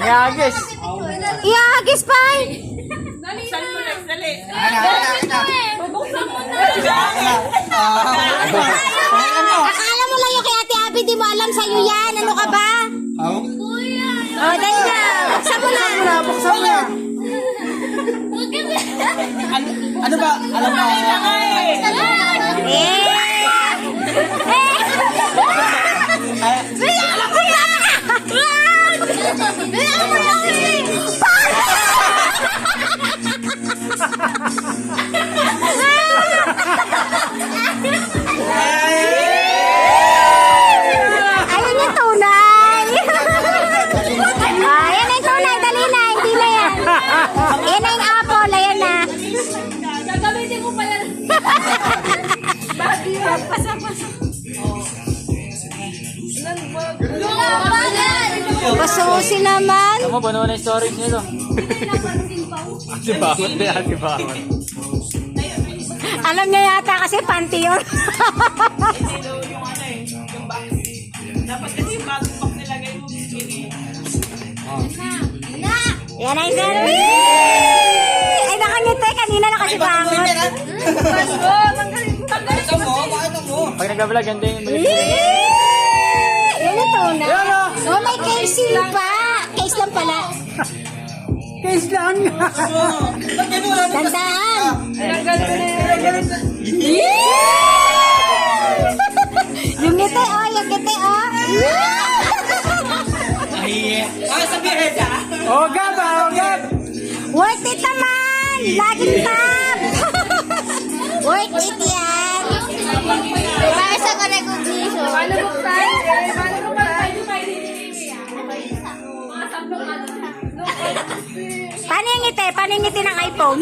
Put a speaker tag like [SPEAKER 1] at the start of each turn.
[SPEAKER 1] Iagis.
[SPEAKER 2] Iagis pa.
[SPEAKER 3] Buksan mo na, dali.
[SPEAKER 2] Buksan mo na. Akala mo lang yung kay Ate Abby, di mo alam sa'yo yan. Ano ka ba? Oh, dahil na. Buksan mo na.
[SPEAKER 1] Buksan mo na. Ano ba? Alam mo.
[SPEAKER 2] Ayun yung tunay. Ayan yung tunay. Dali na. Hindi na yan. Ayan na yung apple. Ayan na.
[SPEAKER 3] Gagamitin ko pa yan. Bakit yan? Pasok.
[SPEAKER 2] Pasusi naman.
[SPEAKER 1] Alam mo, buno na yung storage nito. Ate Bawat na Ate Bawat.
[SPEAKER 2] Alam niya yata kasi panty yun.
[SPEAKER 3] Yung ano eh, yung box. Dapat kasi yung box nilagay mo skinny.
[SPEAKER 2] Yan ay Zerby! Ay, nakangiti. Kanina nakasibangon.
[SPEAKER 1] Pag nag-vlog, ganda yung balik.
[SPEAKER 2] Yan ito na. Oh, may case pa. Case lang pala.
[SPEAKER 1] Case lang.
[SPEAKER 2] Tandaan. Yung ngiti, oh. Yung ngiti, oh.
[SPEAKER 1] Oh, Gab, oh, Gab.
[SPEAKER 2] Worth it naman. Laging top. Worth it yan. Para sa recognition.
[SPEAKER 3] Paano mo tayo? Paano mo tayo?
[SPEAKER 2] Paano yung ngiti? Paano yung ngiti ng iPhone?